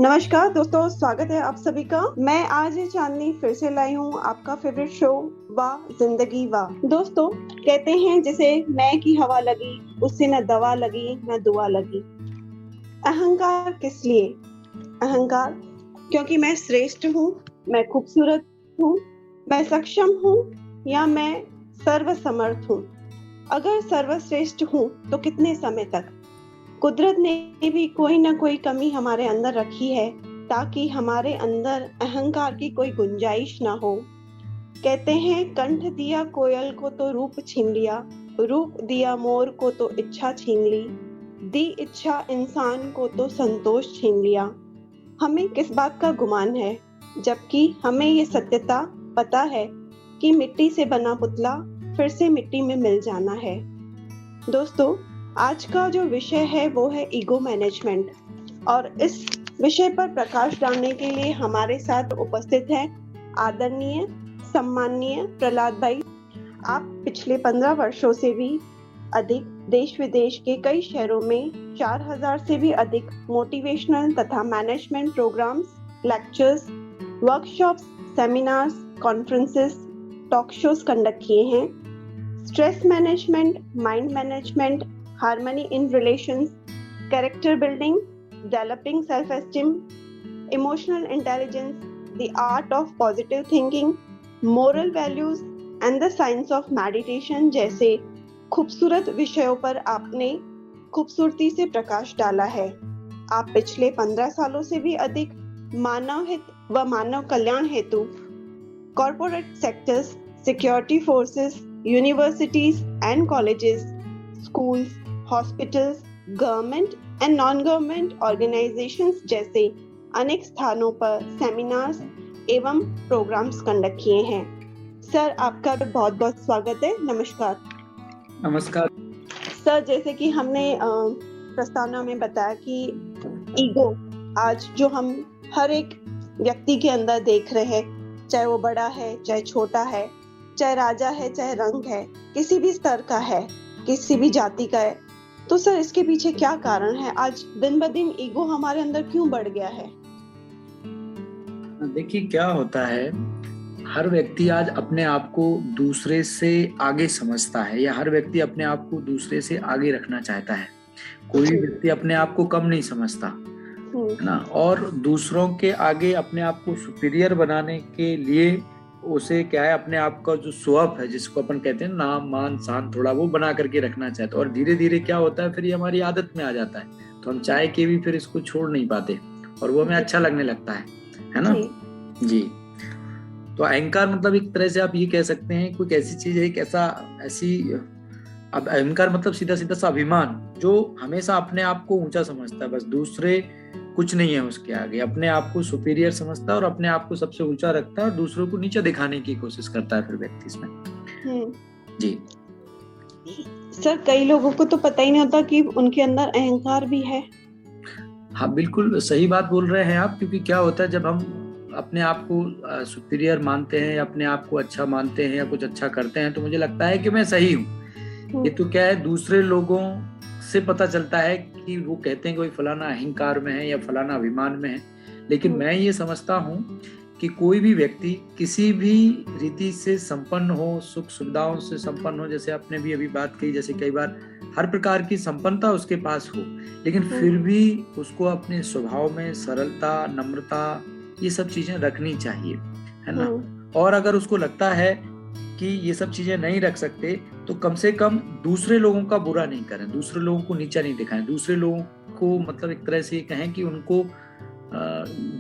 नमस्कार दोस्तों, स्वागत है आप सभी का। मैं आज चांदनी फिर से लाई हूँ आपका फेवरेट शो वाह जिंदगी वाह। दोस्तों, कहते हैं जैसे मैं की हवा लगी उससे न दवा लगी न दुआ लगी। अहंकार किस लिए? अहंकार क्योंकि मैं श्रेष्ठ हूँ, मैं खूबसूरत हूँ, मैं सक्षम हूँ या मैं सर्वसमर्थ हूँ। अगर सर्वश्रेष्ठ हूँ तो कितने समय तक? कुदरत ने भी कोई ना कोई कमी हमारे अंदर रखी है ताकि हमारे अंदर अहंकार की कोई गुंजाइश ना हो। कहते हैं कंठ दिया कोयल को तो रूप छीन लिया, रूप दिया मोर को तो इच्छा छीन ली, दी इच्छा इंसान को तो संतोष छीन लिया। हमें किस बात का गुमान है, जबकि हमें ये सत्यता पता है कि मिट्टी से बना पुतला फिर से मिट्टी में मिल जाना है। दोस्तों, आज का जो विषय है वो है ईगो मैनेजमेंट, और इस विषय पर प्रकाश डालने के लिए हमारे साथ उपस्थित है आदरणीय सम्माननीय प्रहलाद भाई। आप पिछले 15 वर्षों से भी अधिक देश विदेश के कई शहरों में 4000 से भी अधिक मोटिवेशनल तथा management programmes, lectures, workshops, seminars, conferences, talk shows conduct किए हैं। Stress management, mind management, harmony in relations, character building, developing self-esteem, emotional intelligence, the art of positive thinking, moral values and the science of meditation जैसे खूबसूरत विषयों पर आपने खूबसूरती से प्रकाश डाला है। आप पिछले 15 सालों से भी अधिक मानव हित व मानव कल्याण हेतु corporate sectors, security forces, universities and colleges, schools, hospitals, government and non government organisations जैसे अनेक स्थानों पर सेमिनार्स एवं प्रोग्राम्स कंडक्ट किए हैं। सर, आपका बहुत बहुत स्वागत है। नमस्कार। नमस्कार सर, जैसे कि हमने प्रस्तावना में बताया कि ईगो आज जो हम हर एक व्यक्ति के अंदर देख रहे हैं, चाहे वो बड़ा है चाहे छोटा है, चाहे राजा है चाहे रंग है, किसी भी स्तर का है, किसी भी जाति का है, तो सर इसके पीछे क्या कारण है? आज दिन ब दिन ईगो हमारे अंदर क्यों बढ़ गया है? देखिए, क्या होता है, हर व्यक्ति आज अपने आप को दूसरे से आगे समझता है या हर व्यक्ति अपने आप को दूसरे से आगे रखना चाहता है। कोई व्यक्ति अपने आप को कम नहीं समझता है ना, और दूसरों के आगे अपने आप को सुपीरियर बनाने के लिए उसे क्या है, अपने आप का जो स्वभाव है जिसको अपन कहते हैं नाम मान शान, थोड़ा वो बना करके रखना चाहते हैं। और धीरे धीरे क्या होता है, फिर ये हमारी आदत में आ जाता है, तो हम चाहे के भी फिर इसको छोड़ नहीं पाते और वो हमें अच्छा लगने लगता है ना जी। तो अहंकार मतलब एक तरह से आप ये कह सकते हैं कोई ऐसी चीज है, एक ऐसी अब अहंकार मतलब सीधा सीधा सा अभिमान जो हमेशा अपने आप को ऊंचा समझता है, बस दूसरे कुछ नहीं है उसके आगे, अपने आप को सुपीरियर समझता है और अपने आप को सबसे ऊंचा रखता है और दूसरों को नीचे दिखाने की कोशिश करता है फिर व्यक्ति इसमें जी। सर, कई लोगों को तो पता ही नहीं होता कि उनके अंदर अहंकार भी है। हाँ, बिल्कुल सही बात बोल रहे हैं आप, क्योंकि क्या होता है जब हम अपने आप को सुपीरियर मानते हैं या अपने आप को अच्छा मानते हैं या कुछ अच्छा करते हैं तो मुझे लगता है कि मैं सही हूँ। ये तो क्या है, दूसरे लोगों से पता चलता है कि वो कहते हैं कि कोई फलाना अहंकार में है या फलाना अभिमान में है, लेकिन मैं ये समझता हूँ कि कोई भी व्यक्ति किसी भी रीति से संपन्न हो, सुख सुविधाओं से संपन्न हो, जैसे आपने भी अभी बात कही, जैसे कई बार हर प्रकार की संपन्नता उसके पास हो, लेकिन फिर भी उसको अपने स्वभाव में सरलता, नम्रता, ये सब चीजें रखनी चाहिए, है ना। और अगर उसको लगता है कि ये सब चीजें नहीं रख सकते तो कम से कम दूसरे लोगों का बुरा नहीं करें, दूसरे लोगों को नीचा नहीं दिखाएं, दूसरे लोगों को मतलब एक तरह से कहें कि उनको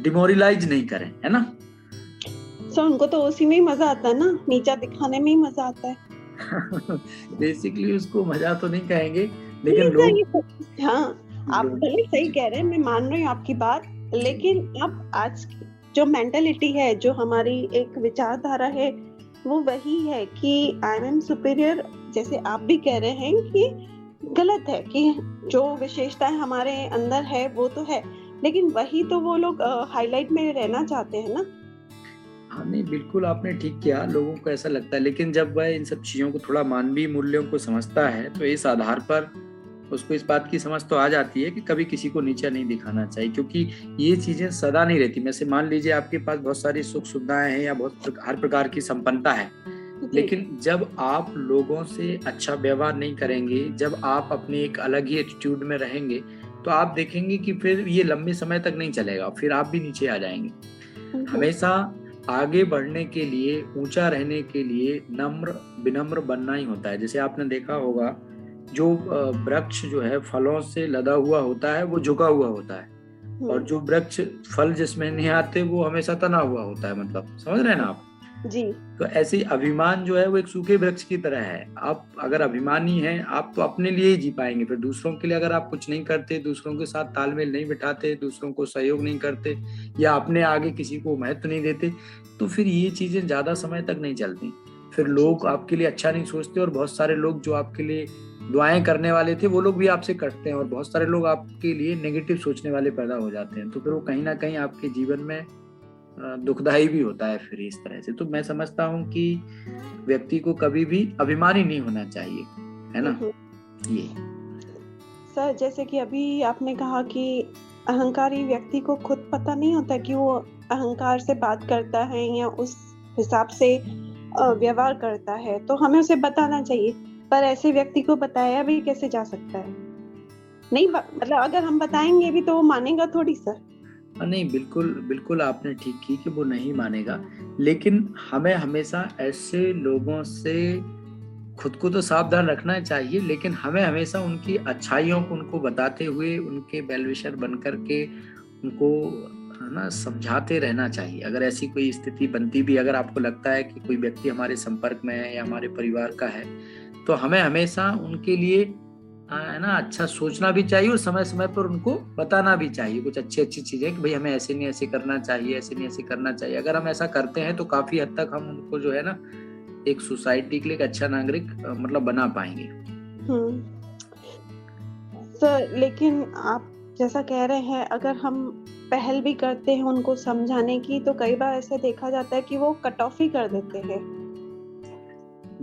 डिमोरलाइज नहीं करें, है ना। सो उनको तो उसी में ही मजा आता है ना, नीचा दिखाने में ही मजा आता है। बेसिकली उसको मजा तो नहीं कहेंगे, लेकिन लोग आप भले सही कह रहे हैं, मैं मान रही हूँ आपकी बात, लेकिन अब आज की जो मेंटालिटी है, जो हमारी एक विचारधारा है, वो वही है कि आई एम सुपीरियर, जैसे आप भी कह रहे हैं कि गलत है, कि जो विशेषताएं हमारे अंदर है वो तो है, लेकिन वही तो वो लोग हाईलाइट में रहना चाहते हैं ना। हाँ, नहीं, बिल्कुल आपने ठीक किया, लोगों को ऐसा लगता है, लेकिन जब वह इन सब चीजों को थोड़ा मानवीय मूल्यों को समझता है तो इस आधार पर उसको इस बात की समझ तो आ जाती है कि कभी किसी को नीचा नहीं दिखाना चाहिए, क्योंकि ये चीजें सदा नहीं रहती। वैसे मान लीजिए आपके पास बहुत सारी सुख सुविधाएं हैं या हर प्रकार की संपन्नता है, लेकिन जब आप लोगों से अच्छा व्यवहार नहीं करेंगे, जब आप अपने एक अलग ही एटीट्यूड में रहेंगे, तो आप देखेंगे कि फिर ये लंबे समय तक नहीं चलेगा, फिर आप भी नीचे आ जाएंगे। हमेशा आगे बढ़ने के लिए, ऊंचा रहने के लिए नम्र विनम्र बनना ही होता है। जैसे आपने देखा होगा, जो वृक्ष जो है फलों से लदा हुआ होता है वो झुका हुआ होता है, और जो वृक्ष फल जिसमें नहीं आते वो हमेशा तना हुआ होता है। मतलब समझ रहे हैं ना आप जी। तो ऐसे ही अभिमान जो है वो एक सूखे वृक्ष की तरह है। आप अगर अभिमानी हैं, आप तो अपने लिए ही जी पाएंगे। फिर दूसरों के लिए अगर आप कुछ नहीं करते, दूसरों के साथ तालमेल नहीं बिठाते, दूसरों को सहयोग नहीं करते, या अपने आगे किसी को महत्व नहीं देते, तो फिर ये चीजें ज्यादा समय तक नहीं चलती। फिर लोग आपके लिए अच्छा नहीं सोचते, और बहुत सारे लोग जो आपके लिए दुआएं करने वाले थे वो लोग भी आपसे कटते हैं, और बहुत सारे लोग आपके लिए नेगेटिव सोचने वाले पैदा हो जाते हैं। तो फिर वो कहीं ना कहीं आपके जीवन में दुखदाई भी होता है फिर इस तरह से। तो मैं समझता हूँ कि व्यक्ति को कभी भी अभिमानी नहीं होना चाहिए, है ना। ये सर, जैसे कि अभी आपने कहा कि अहंकारी व्यक्ति को खुद पता नहीं होता कि वो अहंकार से बात करता है या उस हिसाब से व्यवहार करता है, तो हमें उसे बताना चाहिए। पर ऐसे व्यक्ति को बताया भी कैसे जा सकता है? नहीं, मतलब अगर हम बताएंगे भी तो वो मानेगा थोड़ी सर। नहीं, बिल्कुल बिल्कुल आपने ठीक की कि वो नहीं मानेगा, लेकिन हमें हमेशा ऐसे लोगों से खुद को तो सावधान रखना चाहिए, लेकिन हमें हमेशा उनकी अच्छाइयों को उनको बताते हुए, उनके वेल विशर बन करके उनको ना समझाते रहना चाहिए। अगर ऐसी कोई स्थिति बनती भी, अगर आपको लगता है कि कोई व्यक्ति हमारे संपर्क में है या हमारे परिवार का है, तो हमें हमेशा उनके लिए है ना अच्छा सोचना भी चाहिए, और समय समय पर उनको बताना भी चाहिए कुछ अच्छी अच्छी चीजें कि भाई हमें ऐसे नहीं ऐसे करना चाहिए, ऐसे नहीं ऐसे करना चाहिए। अगर हम ऐसा करते हैं तो काफी हद तक हम उनको जो है ना एक सोसाइटी के लिए एक अच्छा नागरिक मतलब बना पाएंगे। सर, लेकिन आप जैसा कह रहे हैं, अगर हम पहल भी करते हैं उनको समझाने की, तो कई बार ऐसे देखा जाता है कि वो कट ऑफ ही कर देते हैं।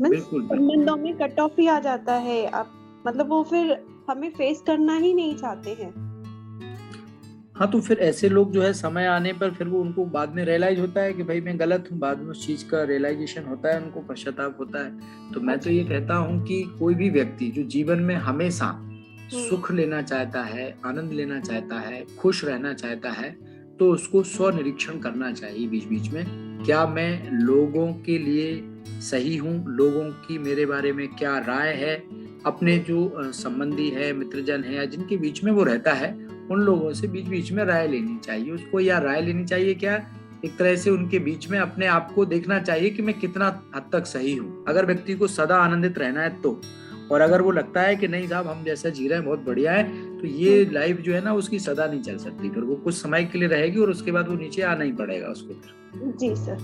संबंधों में कट ऑफ ही आ जाता है। आप मतलब वो फिर हमें फेस करना ही नहीं चाहते हैं। हाँ, तो फिर ऐसे लोग जो है समय आने पर फिर वो उनको बाद में रियलाइज होता है कि भाई मैं गलत हूँ, बाद में उस चीज का रियलाइजेशन होता है, उनको पश्चाताप होता है। तो मैं तो ये कहता हूँ कि कोई भी व्यक्ति जो जीवन में हमेशा सुख लेना चाहता है, आनंद लेना चाहता है, खुश रहना चाहता है, तो उसको स्व निरीक्षण करना चाहिए बीच बीच में। क्या मैं लोगों के लिए सही हूँ, लोगों की मेरे बारे में क्या राय है, अपने जो संबंधी है, मित्रजन है, या जिनके बीच में वो रहता है, उन लोगों से बीच बीच में राय लेनी चाहिए उसको। या राय लेनी चाहिए क्या, एक तरह से उनके बीच में अपने आप को देखना चाहिए कि मैं कितना हद तक सही हूँ। अगर व्यक्ति को सदा आनंदित रहना है तो, और अगर वो लगता है कि नहीं साहब हम जैसा जी रहे हैं बहुत बढ़िया है, तो ये लाइफ जो है ना उसकी सदा नहीं चल सकती, फिर वो कुछ समय के लिए रहेगी और उसके बाद वो नीचे आना ही पड़ेगा उसको फिर। जी सर।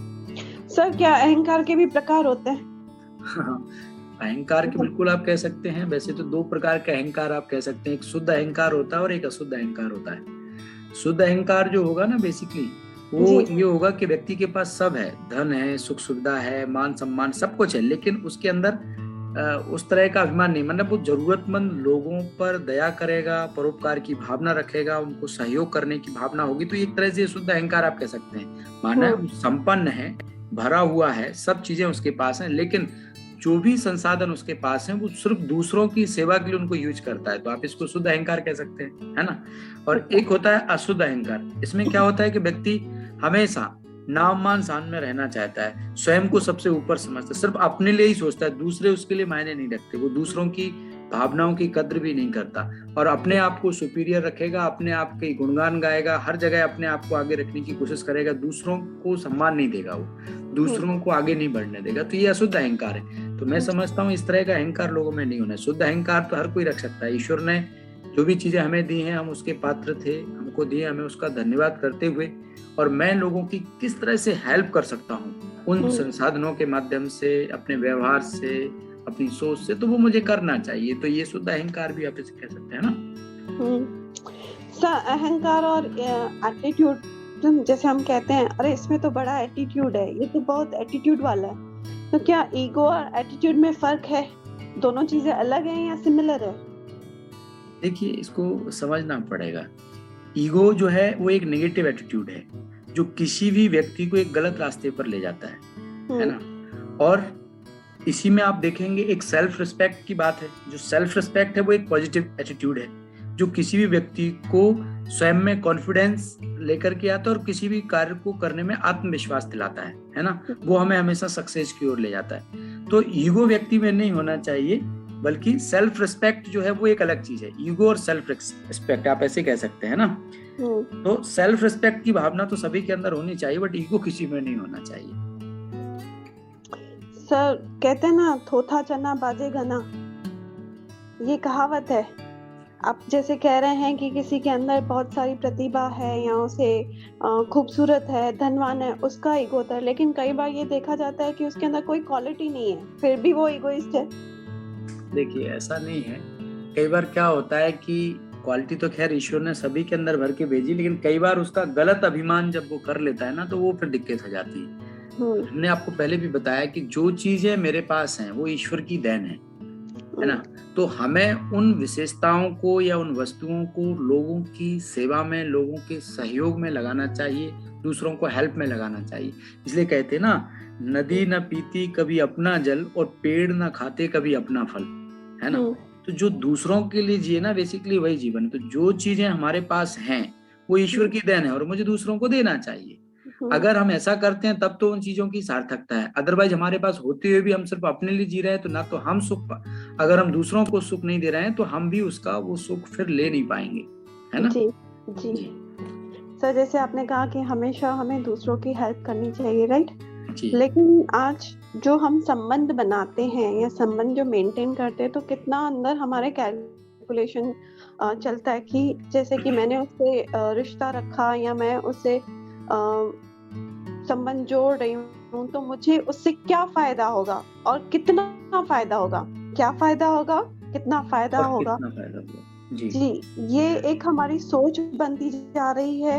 सर, क्या अहंकार के भी प्रकार होते हैं? अहंकार के बिल्कुल आप कह सकते हैं। वैसे तो दो प्रकार के अहंकार आप कह सकते हैं, एक शुद्ध अहंकार होता है और एक अशुद्ध अहंकार होता है। शुद्ध अहंकार जो होगा ना बेसिकली वो ये होगा कि व्यक्ति के पास सब है, धन है, सुख सुविधा है, मान सम्मान सब कुछ है, लेकिन उसके अंदर उस तरह का अभिमान नहीं। मतलब वो जरूरतमंद लोगों पर दया करेगा, परोपकार की भावना रखेगा, उनको सहयोग करने की भावना होगी, तो एक तरह से शुद्ध अहंकार आप कह सकते हैं। माना संपन्न है, भरा हुआ है, सब चीजें उसके पास हैं, लेकिन जो भी संसाधन उसके पास हैं वो सिर्फ दूसरों की सेवा के लिए उनको यूज करता है, तो आप इसको शुद्ध अहंकार कह सकते हैं, है ना। और एक होता है अशुद्ध अहंकार। इसमें क्या होता है कि व्यक्ति हमेशा नाम मान शान में रहना चाहता है, स्वयं को सबसे ऊपर समझता है, सिर्फ अपने लिए ही सोचता है, दूसरे उसके लिए मायने नहीं रखते, वो दूसरों की भावनाओं की कद्र भी नहीं करता, और अपने आप को सुपीरियर रखेगा, अपने आप के गुणगान गाएगा, हर जगह अपने आप को आगे रखने की कोशिश करेगा, दूसरों को सम्मान नहीं देगा, वो दूसरों को आगे नहीं बढ़ने देगा, तो ये अशुद्ध अहंकार है। तो मैं समझता हूँ इस तरह का अहंकार लोगों में नहीं होना। शुद्ध अहंकार तो हर कोई रख सकता है। ईश्वर ने जो भी चीजें हमें दी हैं हम उसके पात्र थे, हमको दिए, हमें उसका धन्यवाद करते हुए, और मैं लोगों की किस तरह से हेल्प कर सकता हूँ उन संसाधनों के माध्यम से, अपने व्यवहार से, अपनी सोच से, तो वो मुझे करना चाहिए। तो ये शुद्ध अहंकार भी आप इसे कह सकते हैं ना। सर, अहंकार और एटीट्यूड जैसे हम कहते हैं, अरे इसमें तो बड़ा एटीट्यूड है, ये तो बहुत एटीट्यूड वाला है, तो क्या ईगो और एटीट्यूड में फर्क है? दोनों चीजें अलग हैं या सिमिलर है? देखिए, इसको समझना पड़ेगा। ईगो जो है वो एक नेगेटिव एटीट्यूड है जो किसी भी व्यक्ति को एक गलत रास्ते पर ले जाता है ना। और इसी में आप देखेंगे एक सेल्फ रिस्पेक्ट की बात है। जो सेल्फ रिस्पेक्ट है वो एक पॉजिटिव एटीट्यूड है जो किसी भी व्यक्ति को स्वयं में कॉन्फिडेंस लेकर के आता है और किसी भी कार्य को करने में आत्मविश्वास दिलाता है ना। वो हमें हमेशा सक्सेस की ओर ले जाता है। तो ईगो व्यक्ति में नहीं होना चाहिए, बल्कि सेल्फ रिस्पेक्ट जो है वो एक अलग चीज है। ईगो और सेल्फ रिस्पेक्ट आप ऐसे कह सकते हैं ना। तो सेल्फ रिस्पेक्ट की भावना तो सभी के अंदर होनी चाहिए, बट ईगो किसी में नहीं होना चाहिए। सर कहते हैं ना, थोथा चना बाजे घना, ये कहावत है। आप जैसे कह रहे हैं कि किसी के अंदर बहुत सारी प्रतिभा है या उसे खूबसूरत है, धनवान है, उसका ईगो होता है। लेकिन कई बार ये देखा जाता है कि उसके अंदर कोई क्वालिटी नहीं है, फिर भी वो ईगोइस्ट है। देखिए, ऐसा नहीं है। कई बार क्या होता है कि क्वालिटी तो खैर ईश्वर ने सभी के अंदर भर के भेजी, लेकिन कई बार उसका गलत अभिमान जब वो कर लेता है ना, तो वो फिर दिक्कत हो जाती है। हमने आपको पहले भी बताया कि जो चीजें मेरे पास हैं वो ईश्वर की देन है ना। तो हमें उन विशेषताओं को या उन वस्तुओं को लोगों की सेवा में, लोगों के सहयोग में लगाना चाहिए, दूसरों को हेल्प में लगाना चाहिए। इसलिए कहते हैं ना, नदी न पीती कभी अपना जल और पेड़ न खाते कभी अपना फल, है ना। तो जो दूसरों के लिए जिए ना, बेसिकली वही जीवन। तो जो चीजें हमारे पास हैं वो ईश्वर की देन है और मुझे दूसरों को देना चाहिए। अगर हम ऐसा करते हैं तब तो उन चीजों की सार्थकता है। अदरवाइज हमारे पास होते हुए भी हम सिर्फ अपने लिए जी रहे हैं, तो ना तो हम सुख, अगर हम दूसरों को सुख नहीं दे रहे हैं तो हम भी उसका वो सुख फिर ले नहीं पाएंगे, है ना। जी जी, जी। सर जैसे आपने कहा कि हमेशा हमें दूसरों की हेल्प करनी चाहिए, राइट। लेकिन आज जो हम संबंध बनाते हैं या संबंध जो मेंटेन करते हैं, तो कितना अंदर हमारे कैलकुलेशन चलता है कि जैसे कि मैंने उससे रिश्ता रखा या मैं उससे संबंध जोड़ रही हूँ, तो मुझे उससे क्या फायदा होगा और कितना फायदा होगा, क्या फायदा होगा, कितना फायदा होगा। जी, ये एक हमारी सोच बनती जा रही है।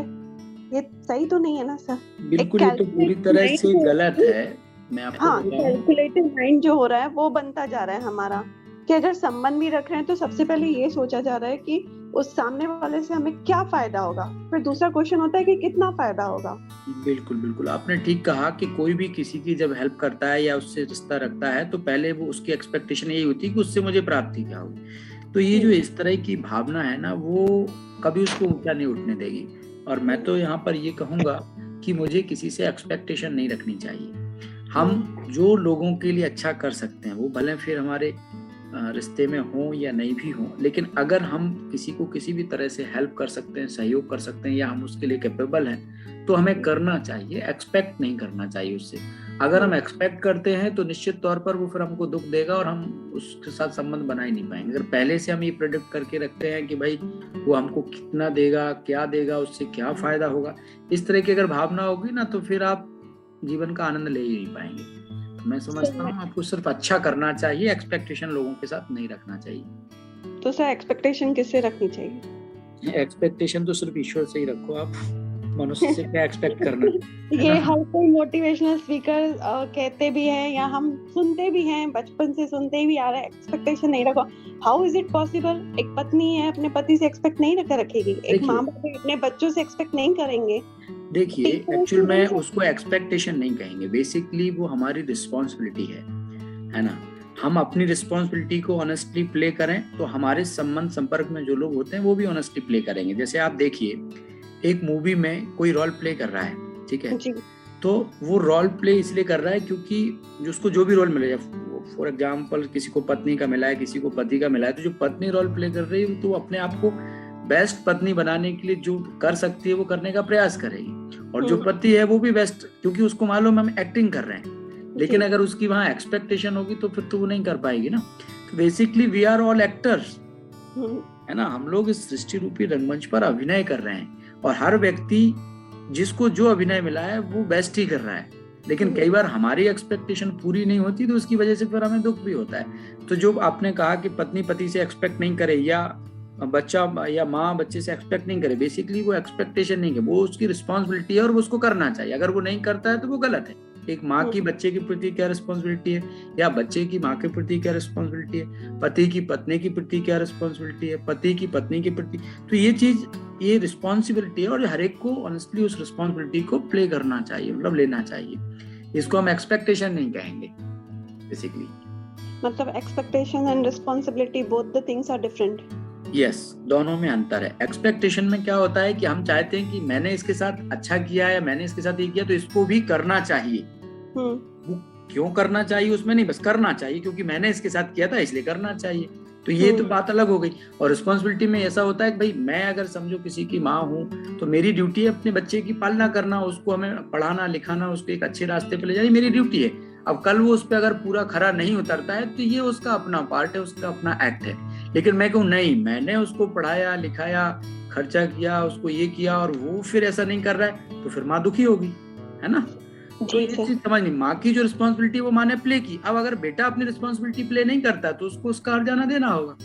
ये सही तो नहीं है ना सर? बिल्कुल, ये तो पूरी तरह से गलत है। मैं आपको कैलकुलेटिव माइंड जो हो रहा है वो बनता जा रहा है हमारा, कि अगर संबंध भी रख रहे हैं तो सबसे पहले ये सोचा जा रहा है कि उस सामने वाले से हमें क्या फायदा होगा, फिर दूसरा क्वेश्चन होता है कि कितना फायदा होगा। बिल्कुल बिल्कुल, आपने ठीक कहा कि कोई भी किसी की जब हेल्प करता है या उससे रिश्ता रखता है तो पहले वो उसकी एक्सपेक्टेशन यही होती है कि उससे मुझे प्राप्ति क्या होगी। तो ये जो इस तरह की भावना है ना, वो कभी उसको ऊंचा नहीं उठने देगी। और मैं तो यहाँ पर ये कहूंगा कि मुझे किसी से एक्सपेक्टेशन नहीं रखनी चाहिए। हम जो लोगों के लिए अच्छा कर सकते हैं वो भले फिर हमारे रिश्ते में हो या नहीं भी हो, लेकिन अगर हम किसी को किसी भी तरह से हेल्प कर सकते हैं, सहयोग कर सकते हैं या हम उसके लिए कैपेबल हैं, तो हमें करना चाहिए। एक्सपेक्ट नहीं करना चाहिए उससे। अगर हम एक्सपेक्ट करते हैं तो निश्चित तौर पर वो फिर हमको दुख देगा और हम उसके साथ संबंध बना ही नहीं पाएंगे। अगर पहले से हम ये प्रेडिक्ट करके रखते हैं कि भाई वो हमको कितना देगा, क्या देगा, उससे क्या फायदा होगा, इस तरह की अगर भावना होगी ना, तो फिर आप जीवन का आनंद ले ही नहीं पाएंगे। मैं समझता हूँ आपको सिर्फ अच्छा करना चाहिए, एक्सपेक्टेशन लोगों के साथ नहीं रखना चाहिए। तो सर एक्सपेक्टेशन किससे रखनी चाहिए? एक्सपेक्टेशन तो सिर्फ ईश्वर से ही रखो। आप मनुष्य से क्या एक्सपेक्ट करना। ये हर कोई मोटिवेशनल स्पीकर कहते भी हैं या हम सुनते भी हैं, बचपन से सुनते भी आ रहे हैं, एक्सपेक्टेशन नहीं रखो। How is it possible? एक पत्नी है अपने पति से एक्सपेक्ट नहीं रखेगी, एक माँ बाप अपने बच्चों से एक्सपेक्ट नहीं करेंगे। देखिए, एक्चुअल में उसको एक्सपेक्टेशन नहीं कहेंगे, बेसिकली वो हमारी रिस्पॉन्सिबिलिटी है ना। हम अपनी रिस्पॉन्सिबिलिटी को ऑनेस्टली प्ले करें तो हमारे संबंध संपर्क में जो लोग होते हैं वो भी ऑनेस्टली प्ले करेंगे। जैसे आप देखिए, एक मूवी में कोई रोल प्ले कर रहा है, ठीक है, तो वो रोल प्ले इसलिए कर रहा है क्योंकि जिसको जो भी रोल मिले, फॉर एग्जाम्पल किसी को पत्नी का मिला है, किसी को पति का मिला है, तो जो पत्नी रोल प्ले कर रही है तो अपने आप को बेस्ट पत्नी बनाने के लिए जो कर सकती है वो करने का प्रयास करेगी, और जो पति है वो भी बेस्ट, क्योंकि उसको मालूम हम एक्टिंग कर रहे हैं। लेकिन अगर उसकी वहां एक्सपेक्टेशन होगी तो फिर तो वो नहीं कर पाएगी ना। तो basically we are all actors, है ना। हम लोग इस सृष्टि रूपी रंगमंच पर अभिनय कर रहे हैं और हर व्यक्ति जिसको जो अभिनय मिला है वो बेस्ट ही कर रहा है। लेकिन कई बार हमारी एक्सपेक्टेशन पूरी नहीं होती तो उसकी वजह से फिर हमें दुख भी होता है। तो जो आपने कहा कि पत्नी पति से एक्सपेक्ट नहीं करे या बच्चा या माँ बच्चे से एक्सपेक्ट नहीं करे, बेसिकली वो एक्सपेक्टेशन नहीं है, वो उसकी रिस्पॉन्सिबिलिटी है और वो उसको करना चाहिए। अगर वो नहीं करता है तो वो गलत है। एक माँ की बच्चे के प्रति क्या रिस्पॉन्सिबिलिटी है, या बच्चे की माँ के प्रति क्या रिस्पॉन्सिबिलिटी है, पति की पत्नी के प्रति क्या रिस्पॉन्सिबिलिटी है, पति की पत्नी के प्रति। तो ये रिस्पॉन्सिबिलिटी है और हर एक को ऑनेस्टली उस रिस्पॉन्सिबिलिटी को प्ले करना चाहिए, मतलब लेना चाहिए। इसको हम एक्सपेक्टेशन नहीं कहेंगे बेसिकली। मतलब expectation and responsibility both the things are different. Yes, दोनों में अंतर है। एक्सपेक्टेशन में क्या होता है कि हम चाहते हैं कि मैंने इसके साथ अच्छा किया है, मैंने इसके साथ ये किया तो इसको भी करना चाहिए। वो क्यों करना चाहिए उसमें नहीं, बस करना चाहिए क्योंकि मैंने इसके साथ किया था इसलिए करना चाहिए। तो ये तो बात अलग हो गई। और रिस्पॉन्सिबिलिटी में ऐसा होता है कि भाई मैं अगर समझो किसी की माँ हूँ तो मेरी ड्यूटी है अपने बच्चे की पालना करना, उसको हमें पढ़ाना लिखाना, उसको एक अच्छे रास्ते पे ले जाना, मेरी ड्यूटी है। अब कल वो उस पर अगर पूरा खरा नहीं उतरता है तो ये उसका अपना पार्ट है, उसका अपना एक्ट है। लेकिन मैं कहूँ नहीं, मैंने उसको पढ़ाया लिखाया, खर्चा किया, उसको ये किया और वो फिर ऐसा नहीं कर रहा है तो फिर माँ दुखी होगी, है ना। तो ये चीज समझनी, माँ की जो रिस्पॉन्सिबिलिटी वो माँ ने प्ले की। अब अगर बेटा अपनी रिस्पॉन्सिबिलिटी प्ले नहीं करता तो उसको उसका हर्जाना देना होगा।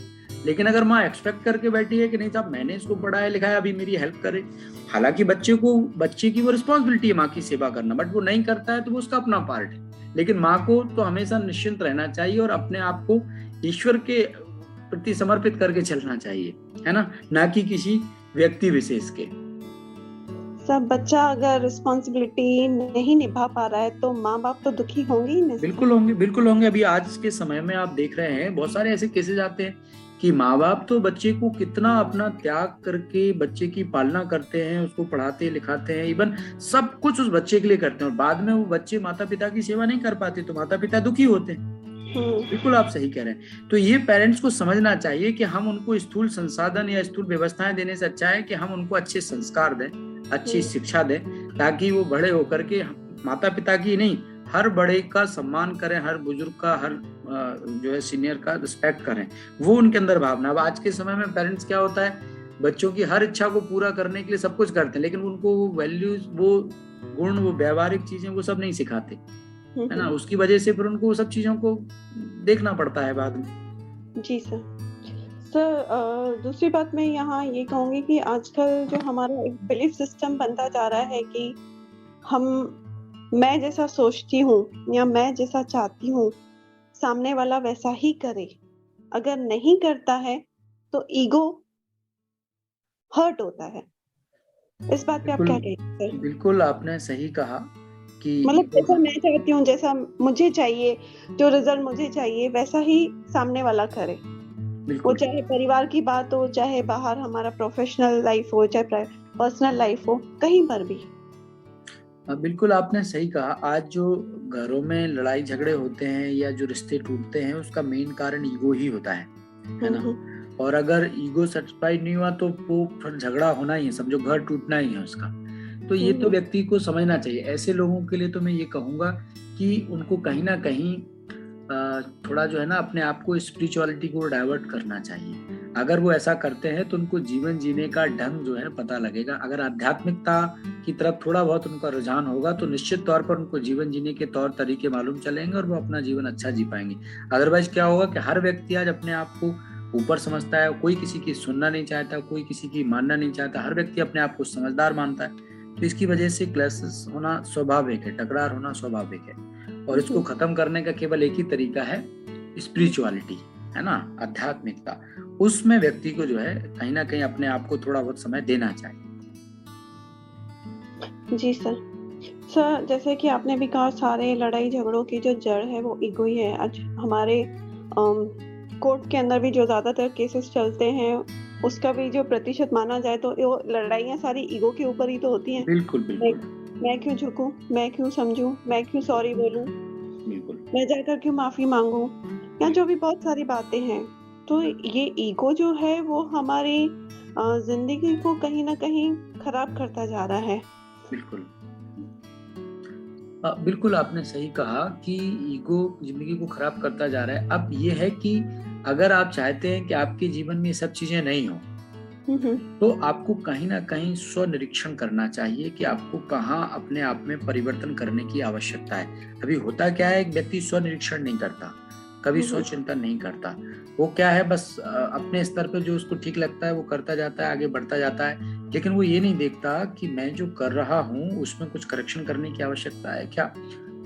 लेकिन अगर माँ एक्सपेक्ट करके बैठी है कि नहीं साहब मैंने इसको पढ़ाया लिखाया, अभी मेरी हेल्प करे, हालांकि बच्चे की वो रिस्पॉन्सिबिलिटी है माँ की सेवा करना, बट वो नहीं करता है तो वो उसका अपना पार्ट है। लेकिन माँ को तो हमेशा निश्चिंत रहना चाहिए और अपने आप को ईश्वर के प्रति समर्पित करके चलना चाहिए, है ना कि किसी व्यक्ति विशेष के। सब बच्चा अगर रिस्पॉन्सिबिलिटी नहीं निभा पा रहा है तो माँ बाप तो दुखी होंगे ही। बिल्कुल होंगे। अभी आज के समय में आप देख रहे हैं बहुत सारे ऐसे केसेस आते हैं कि माँ बाप तो बच्चे को कितना अपना त्याग करके बच्चे की पालना करते हैं, उसको पढ़ाते लिखाते हैं, इवन सब कुछ उस बच्चे के लिए करते हैं और बाद में वो बच्चे माता पिता की सेवा नहीं कर पाते तो माता पिता दुखी होते हैं। बिल्कुल आप सही कह रहे हैं। तो ये पेरेंट्स को समझना चाहिए कि हम उनको स्थूल संसाधन या स्थूल व्यवस्थाएं देने से अच्छा है कि हम उनको अच्छे संस्कार दें, अच्छी शिक्षा दें, ताकि वो बड़े होकर के माता पिता की नहीं, हर बड़े का सम्मान करें, हर बुजुर्ग का, हर जो है सीनियर का रिस्पेक्ट करें। वो उनके अंदर भावना। अब आज के समय में पेरेंट्स क्या होता है, बच्चों की हर इच्छा को पूरा करने के लिए सब कुछ करते हैं, लेकिन उनको वो वैल्यूज, वो गुण, वो व्यवहारिक चीजें वो सब नहीं सिखाते, है ना। उसकी वजह से फिर उनको सब चीजों को देखना पड़ता है बाद में। जी सर, दूसरी बात मैं यहाँ ये कहूँगी कि आजकल जो हमारा एक बिलीफ सिस्टम बनता जा रहा है कि मैं जैसा सोचती हूँ या मैं जैसा चाहती हूँ सामने वाला वैसा ही करे, अगर नहीं करता है तो ईगो हर्ट होता है। इस बात पे आप क्या कहेंगे? बिल्कुल आपने सही कहा कि मतलब जैसा मैं चाहती हूँ, जैसा मुझे चाहिए, जो रिजल्ट मुझे चाहिए वैसा ही सामने वाला करे, वो चाहे परिवार की बात हो, चाहे बाहर हमारा प्रोफेशनल लाइफ हो, चाहे पर्सनल लाइफ हो, कहीं पर भी। बिल्कुल आपने सही कहा। आज जो घरों में लड़ाई झगड़े होते हैं या जो रिश्ते टूटते हैं उसका मेन कारण ईगो ही होता है ना। और अगर ईगो सेटिस्फाइड नहीं हुआ तो वो फिर झगड़ा होना ही है, समझो घर टूटना ही है उसका। तो ये तो व्यक्ति को समझना चाहिए। ऐसे लोगों के लिए तो मैं ये कहूंगा कि उनको कहीं ना कहीं थोड़ा जो है ना अपने आप को स्पिरिचुअलिटी को डाइवर्ट करना चाहिए। अगर वो ऐसा करते हैं तो उनको जीवन जीने का ढंग जो है पता लगेगा। अगर आध्यात्मिकता की तरफ थोड़ा बहुत उनका रुझान होगा तो निश्चित तौर पर उनको जीवन जीने के तौर तरीके मालूम चलेंगे और वो अपना जीवन अच्छा जी पाएंगे। अदरवाइज क्या होगा कि हर व्यक्ति आज अपने आप को ऊपर समझता है, कोई किसी की सुनना नहीं चाहता, कोई किसी की मानना नहीं चाहता, हर व्यक्ति अपने आप को समझदार मानता है। तो इसकी वजह से क्लैशेस होना स्वाभाविक है, टकरार होना स्वाभाविक है। और इसको खत्म करने का केवल एक ही तरीका है, स्पिरिचुअलिटी, है ना, आध्यात्मिकता। उसमें व्यक्ति को जो है कहीं ना कहीं अपने आप को थोड़ा बहुत समय देना चाहिए। जी सर, जैसे कि आपने भी कहा सारे लड़ाई झगड़ों की जो जड़ है वो ईगो ही है। आज हमारे कोर्ट के अंदर भी जो ज्यादातर केसेस चलते हैं उसका भी जो प्रतिशत माना जाए तो लड़ाइयाँ सारी ईगो के ऊपर ही तो होती हैं। बिल्कुल बिल्कुल। मैं क्यों झुकूं, मैं क्यों समझूं, मैं क्यों सॉरी बोलूं, बिल्कुल, मैं जाकर क्यों माफी मांगूं, या जो भी बहुत सारी बातें हैं। तो ये ईगो जो है वो हमारी जिंदगी को कहीं ना कहीं खराब करता जा रहा है। बिल्कुल आपने सही कहा कि ईगो जिंदगी को खराब करता जा रहा है। अब ये है कि अगर आप चाहते हैं कि आपके जीवन में ये सब चीजें नहीं हो तो आपको कहीं ना कहीं स्व निरीक्षण करना चाहिए कि आपको कहाँ अपने आप में परिवर्तन करने की आवश्यकता है। अभी होता क्या है, एक व्यक्ति स्व निरीक्षण नहीं करता, कभी स्व चिंतन नहीं करता। वो क्या है, बस अपने स्तर पे जो उसको ठीक लगता है वो करता जाता है, आगे बढ़ता जाता है, लेकिन वो ये नहीं देखता कि मैं जो कर रहा हूँ उसमें कुछ करेक्शन करने की आवश्यकता है क्या।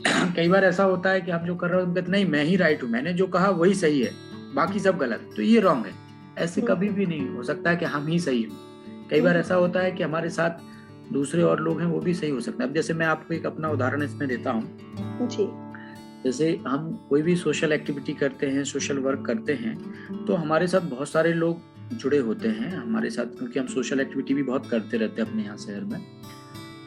कई बार ऐसा होता है कि हम जो कर रहे हैं हम कहते नहीं मैं ही राइट हूँ, मैंने जो कहा वही सही है, बाकी सब गलत, तो ये रॉन्ग है। ऐसे कभी भी नहीं हो सकता है कि हम ही सही हो। कई बार ऐसा होता है कि हमारे साथ दूसरे और लोग हैं वो भी सही हो सकते हैं। अब जैसे मैं आपको एक अपना उदाहरण इसमें देता हूँ जी। जैसे हम कोई भी सोशल एक्टिविटी करते हैं, सोशल वर्क करते हैं, तो हमारे साथ बहुत सारे लोग जुड़े होते हैं हमारे साथ, क्योंकि हम सोशल एक्टिविटी भी बहुत करते रहते हैं अपने यहाँ शहर में,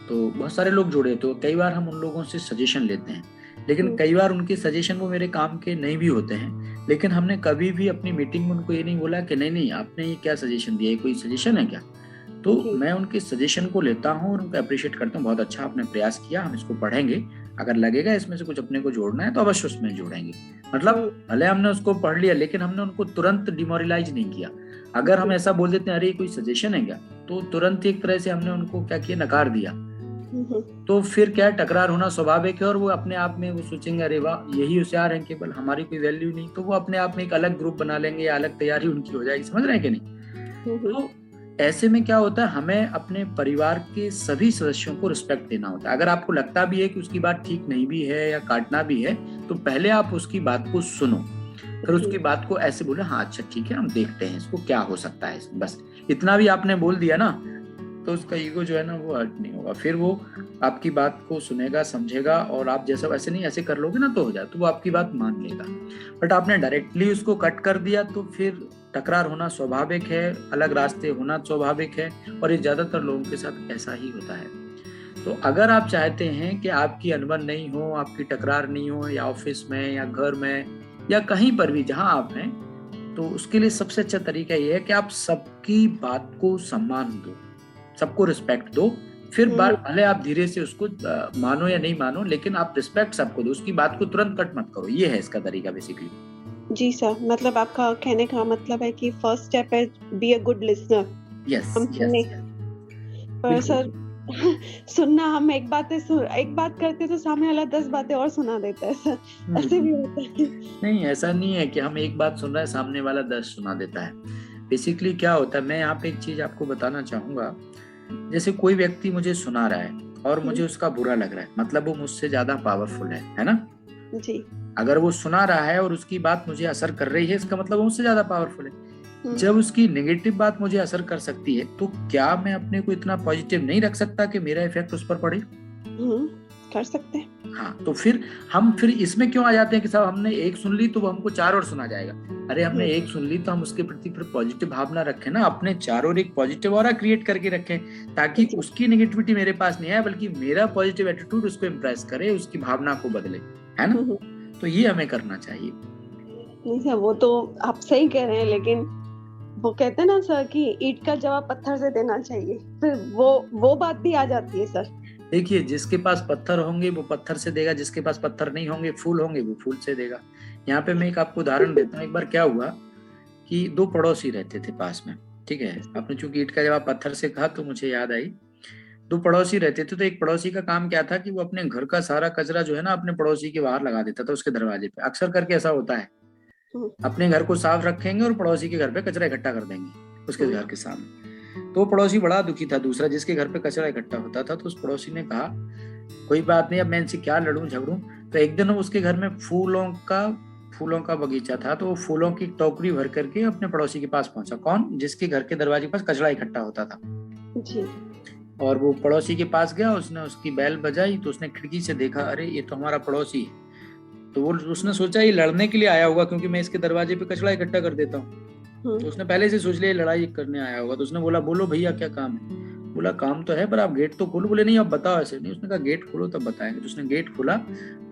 तो बहुत सारे लोग जुड़े। तो कई बार हम उन लोगों से सजेशन लेते हैं, लेकिन कई बार उनके सजेशन वो मेरे काम के नहीं भी होते हैं, लेकिन हमने कभी भी अपनी मीटिंग में उनको ये नहीं बोला कि नहीं नहीं आपने ये क्या सजेशन दिया, ये कोई सजेशन है क्या। तो मैं उनके सजेशन को लेता हूँ और उनको अप्रिशिएट करता हूँ, बहुत अच्छा आपने प्रयास किया, हम इसको पढ़ेंगे, अगर लगेगा इसमें से कुछ अपने को जोड़ना है तो अवश्य उसमें जोड़ेंगे। मतलब भले हमने उसको पढ़ लिया, लेकिन हमने उनको तुरंत डिमोरलाइज नहीं किया। अगर हम ऐसा बोल देते हैं अरे कोई सजेशन है क्या, तो तुरंत एक तरह से हमने उनको क्या किया, नकार दिया, तो फिर क्या टकरार होना स्वाभाविक है। और वो अपने आप में वो सोचेंगे अरे वाह यही होशियार है, केवल हमारी कोई वैल्यू नहीं, तो वो अपने आप में एक अलग ग्रुप बना लेंगे या अलग तैयारी उनकी हो जाएगी, समझ रहे हैं कि नहीं। तो ऐसे में क्या होता है, हमें अपने परिवार के सभी सदस्यों को रिस्पेक्ट देना होता है। अगर आपको लगता भी है कि उसकी बात ठीक नहीं भी है या काटना भी है, तो पहले आप उसकी बात को सुनो, फिर उसकी बात को ऐसे बोले हाँ अच्छा ठीक है हम देखते हैं इसको क्या हो सकता है, बस इतना भी आपने बोल दिया ना, तो उसका ईगो जो है ना वो हर्ट नहीं होगा, फिर वो आपकी बात को सुनेगा, समझेगा, और आप जैसा वैसे नहीं ऐसे कर लोगे ना तो हो जाए, तो वो आपकी बात मान लेगा। बट आपने डायरेक्टली उसको कट कर दिया तो फिर टकरार होना स्वाभाविक है, अलग रास्ते होना स्वाभाविक है, और ये ज्यादातर लोगों के साथ ऐसा ही होता है। तो अगर आप चाहते हैं कि आपकी अनबन नहीं हो, आपकी टकरार नहीं हो, या ऑफिस में या घर में या कहीं पर भी जहां आप हैं, तो उसके लिए सबसे अच्छा तरीका ये है कि आप सबकी बात को सम्मान दो, सबको रिस्पेक्ट दो। फिर भले आप धीरे से उसको मानो या नहीं मानो, लेकिन आप रिस्पेक्ट सबको दो, उसकी बात को तुरंत कट मत करो। ये है इसका तरीका बेसिकली। जी सर, मतलब आपका कहने का मतलब है कि फर्स्ट स्टेप है be a good listener. Yes पर सर सुनना, हम एक बात करते तो सामने वाला 10 बातें और सुना देता है सर, ऐसे भी होता है। नहीं ऐसा नहीं है कि हम एक बात सुन रहे हैं सामने वाला 10 सुना देता है। बेसिकली क्या होता है, मैं यहाँ पे एक चीज आपको बताना चाहूंगा। जैसे कोई व्यक्ति मुझे सुना रहा है और मुझे उसका बुरा लग रहा है, मतलब वो मुझसे ज्यादा पावरफुल है ना जी। अगर वो सुना रहा है और उसकी बात मुझे असर कर रही है, इसका मतलब वो मुझसे ज्यादा पावरफुल है। जब उसकी नेगेटिव बात मुझे असर कर सकती है, तो क्या मैं अपने को इतना पॉजिटिव नहीं रख सकता कि मेरा इफेक्ट उस पर पड़े? कर सकते हैं। हाँ, तो फिर हम इसमें क्यों आ जाते हैं कि साहब हमने एक सुन ली तो वो हमको 4 और सुना जाएगा। अरे हमने एक सुन ली तो हम उसके प्रति फिर पॉजिटिव भावना रखें ना, अपने 4 और एक पॉजिटिव ऑरा क्रिएट करके रखें, ताकि उसकी नेगेटिविटी मेरे पास नहीं आए, बल्कि मेरा पॉजिटिव एटीट्यूड उसको इम्प्रेस करे, उसकी भावना को बदले, है ना। तो ये हमें करना चाहिए। नहीं सर, वो तो आप सही कह रहे हैं, लेकिन वो कहते हैं ना सर कि ईंट का जवाब पत्थर से देना चाहिए, फिर वो बात भी आ जाती है सर। देखिए, जिसके पास पत्थर होंगे वो पत्थर से देगा, जिसके पास पत्थर नहीं होंगे, फूल होंगे, वो फूल से देगा। यहाँ पे मैं एक आपको उदाहरण देता हूँ। एक बार क्या हुआ कि 2 पड़ोसी रहते थे पास में, ठीक है। आपने चूंकि ईंट का जवाब पत्थर से कहा तो मुझे याद आई, 2 पड़ोसी रहते थे। तो एक पड़ोसी का काम क्या था कि वो अपने घर का सारा कचरा जो है ना अपने पड़ोसी के बाहर लगा देता था, उसके दरवाजे पे। अक्सर करके ऐसा होता है, अपने घर को साफ रखेंगे और पड़ोसी के घर पे कचरा इकट्ठा कर देंगे उसके घर के सामने। तो पड़ोसी बड़ा दुखी था, दूसरा जिसके घर पे कचरा इकट्ठा होता था। तो उस पड़ोसी ने कहा कोई बात नहीं, अब मैं इनसे क्या लड़ूं झगड़ूं। तो एक दिन उसके घर में फूलों का बगीचा था, तो वो फूलों की टोकरी भर करके अपने पड़ोसी के पास पहुंचा। कौन? जिसके घर के दरवाजे के पास कचरा इकट्ठा होता था जी। और वो पड़ोसी के पास गया, उसने उसकी बेल बजाई, तो उसने खिड़की से देखा, अरे ये तो हमारा पड़ोसी है। तो वो उसने सोचा ये लड़ने के लिए आया होगा, क्योंकि मैं इसके दरवाजे पे कचरा इकट्ठा कर देता हूँ। तो उसने पहले से सोच लिया लड़ाई करने आया होगा। तो उसने बोला, बोलो भैया क्या काम है? बोला काम तो है, पर आप गेट तो खोलो। बोले नहीं आप बताओ ऐसे नहीं। उसने कहा गेट खोलो तब बताएंगे। तो उसने गेट खोला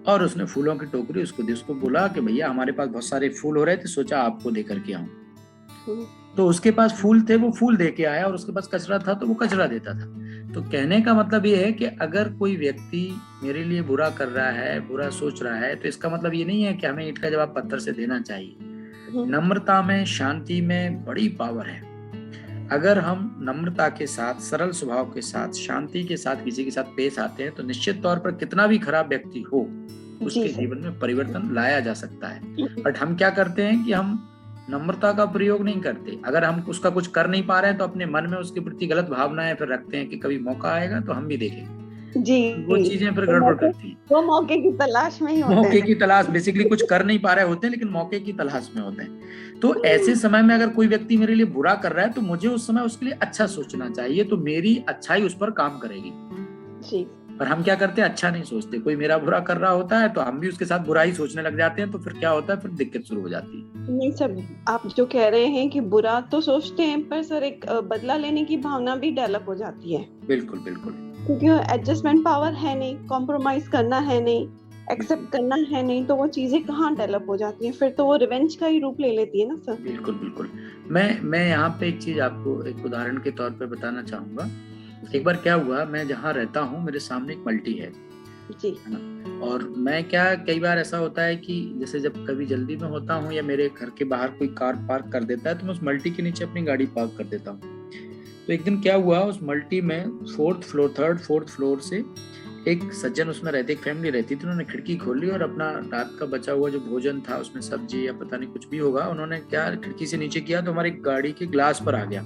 और उसने फूलों की टोकरी उसको दी। उसको बोला कि भैया हमारे पास बहुत सारे फूल हो रहे थे, सोचा आपको दे करके आऊं। तो उसके पास फूल थे, वो फूल दे के आया, और उसके पास कचरा था तो वो कचरा देता था। तो कहने का मतलब ये है कि अगर कोई व्यक्ति मेरे लिए बुरा कर रहा है, बुरा सोच रहा है, तो इसका मतलब ये नहीं है कि हमें ईंट का जवाब पत्थर से देना चाहिए। नम्रता में, शांति में बड़ी पावर है। अगर हम नम्रता के साथ, सरल स्वभाव के साथ, शांति के साथ किसी के साथ पेश आते हैं, तो निश्चित तौर पर कितना भी खराब व्यक्ति हो उसके जीवन में परिवर्तन लाया जा सकता है। बट हम क्या करते हैं कि हम नम्रता का प्रयोग नहीं करते। अगर हम उसका कुछ कर नहीं पा रहे हैं तो अपने मन में उसके प्रति गलत भावनाएं फिर रखते हैं कि कभी मौका आएगा तो हम भी देखेंगे। जी, वो चीजें फिर तो गड़बड़ मौके करती हैं। वो मौके की तलाश में ही होते मौके हैं। की तलाश, बेसिकली कुछ कर नहीं पा रहे होते हैं लेकिन मौके की तलाश में होते हैं। तो ऐसे समय में अगर कोई व्यक्ति मेरे लिए बुरा कर रहा है तो मुझे उस समय उसके लिए अच्छा सोचना चाहिए, तो मेरी अच्छाई उस पर काम करेगी। जी, पर हम क्या करते हैं, अच्छा नहीं सोचते। कोई मेरा बुरा कर रहा होता है तो हम भी उसके साथ बुरा ही सोचने लग जाते हैं, तो फिर क्या होता है, फिर दिक्कत शुरू हो जाती है। नहीं सर, आप जो कह रहे हैं कि बुरा तो सोचते हैं, पर सर एक बदला लेने की भावना भी डेवलप हो जाती है। बिल्कुल बिल्कुल क्योंकि एडजस्टमेंट पावर है नहीं, कॉम्प्रोमाइज करना है नहीं, एक्सेप्ट करना है नहीं, तो वो चीजें कहाँ डेवलप हो जाती हैं, फिर तो वो रिवेंज का ही रूप ले लेती है ना सर। बिल्कुल बिल्कुल। मैं यहाँ पे एक चीज आपको एक उदाहरण के तौर पे बताना चाहूंगा। एक बार क्या हुआ, मैं जहाँ रहता हूँ मेरे सामने एक मल्टी है जी, ना। और मैं क्या, कई बार ऐसा होता है कि जैसे जब कभी जल्दी में होता हूँ या मेरे घर के बाहर कोई कार पार्क कर देता है तो मैं उस मल्टी के नीचे अपनी गाड़ी पार्क कर देता हूँ। तो एक दिन क्या हुआ, उस मल्टी में थर्ड फोर्थ फ्लोर से एक सज्जन उसमें रहते, एक फैमिली रहती थी। उन्होंने खिड़की खोली और अपना रात का बचा हुआ जो भोजन था उसमें सब्जी या पता नहीं कुछ भी होगा, उन्होंने क्या खिड़की से नीचे किया तो हमारी गाड़ी के ग्लास पर आ गया।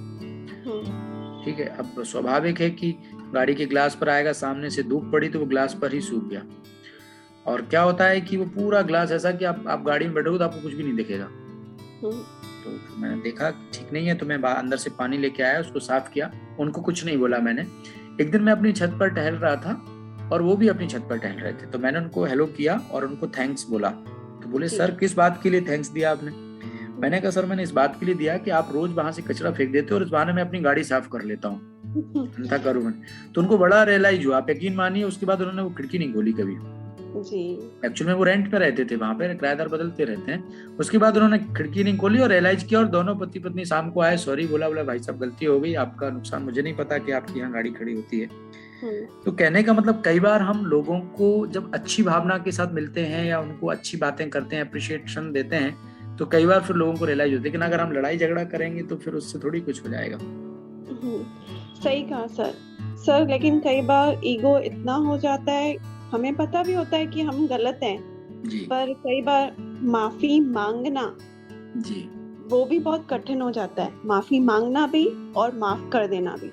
ठीक है, अब स्वाभाविक है कि गाड़ी के ग्लास पर आएगा, सामने से धूप पड़ी तो वो ग्लास पर ही सूख गया। और क्या होता है कि वो पूरा ग्लास ऐसा कि आप गाड़ी में बैठोगे तो आपको कुछ भी नहीं दिखेगा। तो मैंने देखा ठीक नहीं है, तो मैं अंदर से पानी लेके आया, उसको साफ किया। उनको कुछ नहीं बोला मैंने। एक दिन मैं अपनी छत पर टहल रहा था और वो भी अपनी छत पर टहल रहे थे, तो मैंने उनको हेलो किया और उनको थैंक्स बोला। तो बोले सर किस बात के लिए थैंक्स दिया आपने? मैंने कहा सर मैंने इस बात के लिए दिया कि आप रोज वहां से कचरा फेंक देते हो और इस बहाने मैं अपनी गाड़ी साफ कर लेता हूँ, अंता करूँ मैं। तो उनको बड़ा रियलाइज हुआ, आप यकीन मानिए उसके बाद उन्होंने वो खिड़की नहीं खोली कभी। जी, एक्चुअली में वो रेंट पे रहते थे, वहां पे किराएदार बदलते रहते हैं। उसके बाद उन्होंने खिड़की नहीं खोली और रियलाइज किया और दोनों पति पत्नी शाम को आए, सॉरी बोला, बोला भाई साहब गलती हो गई, आपका नुकसान, मुझे नहीं पता कि आपकी यहाँ गाड़ी खड़ी होती है। तो कहने का मतलब कई बार हम लोगों को जब अच्छी भावना के साथ मिलते हैं या उनको अच्छी बातें करते हैं, अप्रिशिएशन देते हैं, तो कई बार फिर लोगों को रियलाइज होता है। लेकिन अगर हम लड़ाई झगड़ा करेंगे तो फिर उससे थोड़ी कुछ हो जाएगा। सही कहा सर, लेकिन कई बार ईगो इतना हो जाता है, हमें पता भी होता है कि हम गलत हैं, पर कई बार माफी मांगना जी वो भी बहुत कठिन हो जाता है, माफी मांगना भी और माफ कर देना भी।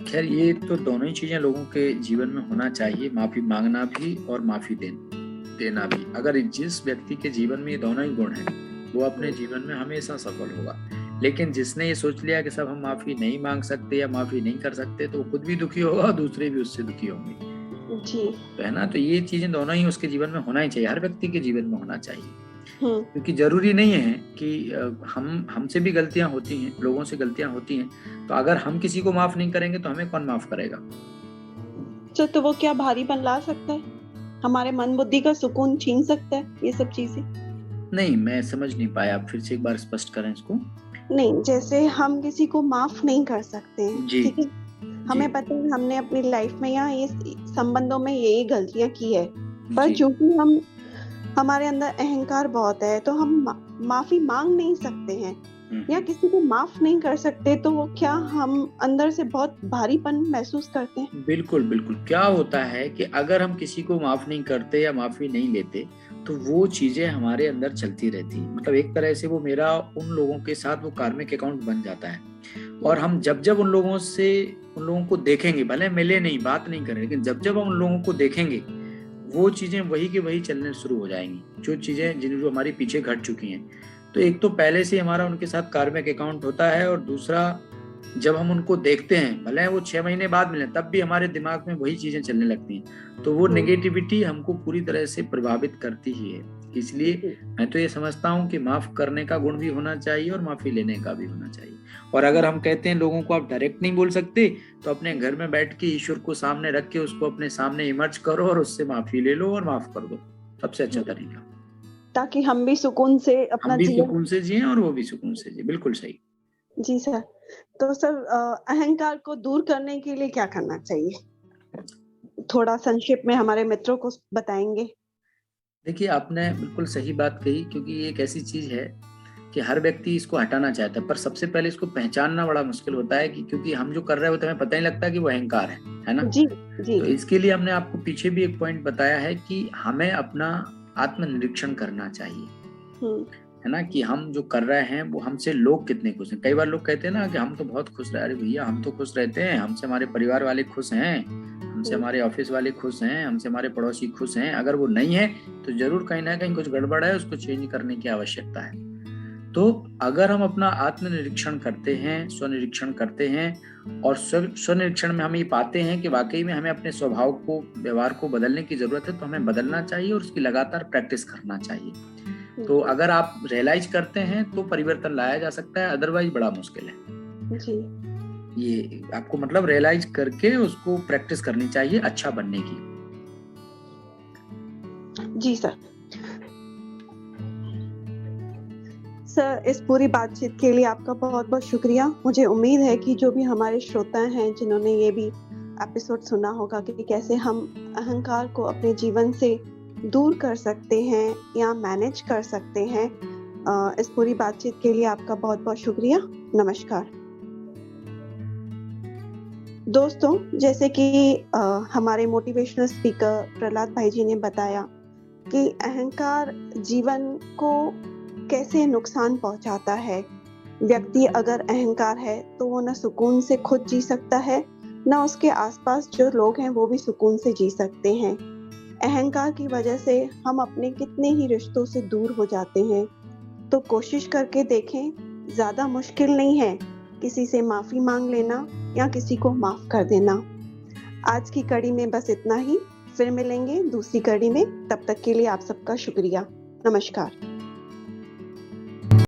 खैर ये तो दोनों ही चीजें लोगों के जीवन में होना चाहिए, माफी मांगना भी और माफी देना भी। अगर जिस व्यक्ति के जीवन में ये दोनों ही गुण हैं वो अपने जीवन में हमेशा सफल होगा। लेकिन जिसने ये सोच लिया कि सब हम माफी नहीं मांग सकते या माफी नहीं कर सकते, तो वो खुद भी दुखी होगा और दूसरे भी उससे दुखी होंगे। जी तो है ना, तो ये चीजें दोनों ही उसके जीवन में होना ही चाहिए, हर व्यक्ति के जीवन में होना चाहिए। क्योंकि जरूरी नहीं है कि हमसे भी गलतियां होती हैं, लोगों से गलतियां होती हैं, तो अगर हम किसी को माफ नहीं करेंगे तो हमें कौन माफ करेगा? तो वो क्या भारीपन ला सकता है, हमारे मन बुद्धि का सुकून छीन सकता है ये सब चीजें? नहीं, मैं समझ नहीं पाया, आप फिर से एक बार स्पष्ट करें इसको। नहीं, जैसे हम किसी को माफ नहीं कर सकते, ठीक है, हमें पता है हमने अपनी लाइफ में या ये संबंधों में यही गलतियां की है, पर चूंकि हमारे अंदर अहंकार बहुत है तो हम माफी मांग नहीं सकते हैं या किसी को माफ नहीं कर सकते, तो वो क्या हम अंदर से बहुत भारीपन महसूस करते हैं? बिल्कुल बिल्कुल। क्या होता है कि अगर हम किसी को माफ नहीं करते या माफी नहीं लेते तो वो चीजें हमारे अंदर चलती रहती, मतलब एक तरह से वो मेरा उन लोगों के साथ वो कार्मिक अकाउंट बन जाता है। और हम जब उन लोगों को देखेंगे, भले मिले नहीं, बात नहीं करें, लेकिन जब हम उन लोगों को देखेंगे वो चीजें वही के वही चलने शुरू हो जाएंगी, जो चीजें जो हमारे पीछे घट चुकी हैं। तो एक तो पहले से हमारा उनके साथ कार्मिक अकाउंट होता है, और दूसरा जब हम उनको देखते हैं, भले वो 6 महीने बाद मिले, तब भी हमारे दिमाग में वही चीजें चलने लगती हैं, तो वो नेगेटिविटी हमको पूरी तरह से प्रभावित करती ही है। इसलिए मैं तो ये समझता हूँ कि माफ करने का गुण भी होना चाहिए और माफी लेने का भी होना चाहिए। और अगर हम कहते हैं लोगों को आप डायरेक्ट नहीं बोल सकते, तो अपने घर में बैठ के ईश्वर को सामने रख के उसको अपने सामने इमर्ज करो और उससे माफी ले लो और माफ कर दो, सबसे अच्छा तरीका, ताकि हम भी सुकून से अपना सुकून से जिए और वो भी सुकून से जिए। बिल्कुल सही। जी सर, तो सर अहंकार को दूर करने के लिए क्या करना चाहिए, थोड़ा संक्षेप में हमारे मित्रों को बताएंगे? देखिए, आपने बिल्कुल सही बात कही, क्योंकि ये एक ऐसी चीज है कि हर व्यक्ति इसको हटाना चाहता है, पर सबसे पहले इसको पहचानना बड़ा मुश्किल होता है, कि क्योंकि हम जो कर रहे होते हैं हमें पता ही लगता है कि वो अहंकार है ना? जी। तो इसके लिए हमने आपको पीछे भी एक पॉइंट बताया है कि हमें अपना आत्मनिरीक्षण करना चाहिए, है ना, कि हम जो कर रहे हैं वो हमसे लोग कितने खुश हैं। कई बार लोग कहते हैं ना कि हम तो बहुत खुश रहे, अरे भैया हम तो खुश रहते हैं, हमसे हमारे परिवार वाले खुश हैं, हमसे हमारे ऑफिस वाले खुश हैं, हमसे हमारे पड़ोसी खुश हैं, अगर वो नहीं है तो जरूर कहीं ना कहीं कुछ गड़बड़ है, उसको चेंज करने की आवश्यकता है। तो अगर हम अपना आत्मनिरीक्षण करते हैं, स्वनिरीक्षण करते हैं और स्वनिरीक्षण में हम ये पाते हैं कि वाकई में हमें अपने स्वभाव को, व्यवहार को बदलने की जरूरत है, तो हमें बदलना चाहिए और उसकी लगातार प्रैक्टिस करना चाहिए। तो अगर आप रियलाइज करते हैं तो परिवर्तन लाया जा सकता है, अदरवाइज बड़ा मुश्किल है जी। ये आपको मतलब रियलाइज करके उसको प्रैक्टिस करनी चाहिए अच्छा बनने की। जी सर। सर, इस पूरी बातचीत के लिए आपका बहुत बहुत शुक्रिया। मुझे उम्मीद है कि जो भी हमारे श्रोता हैं जिन्होंने ये भी एपिसोड सुना होगा कि कैसे हम अहंकार को अपने जीवन से दूर कर सकते हैं या मैनेज कर सकते हैं। इस पूरी बातचीत के लिए आपका बहुत बहुत शुक्रिया। नमस्कार दोस्तों, जैसे कि हमारे मोटिवेशनल स्पीकर प्रहलाद भाई जी ने बताया कि अहंकार जीवन को कैसे नुकसान पहुंचाता है। व्यक्ति अगर अहंकार है तो वो न सुकून से खुद जी सकता है, न उसके आसपास जो लोग हैं वो भी सुकून से जी सकते हैं। अहंकार की वजह से हम अपने कितने ही रिश्तों से दूर हो जाते हैं। तो कोशिश करके देखें, ज्यादा मुश्किल नहीं है किसी से माफी मांग लेना या किसी को माफ कर देना। आज की कड़ी में बस इतना ही, फिर मिलेंगे दूसरी कड़ी में। तब तक के लिए आप सबका शुक्रिया। नमस्कार।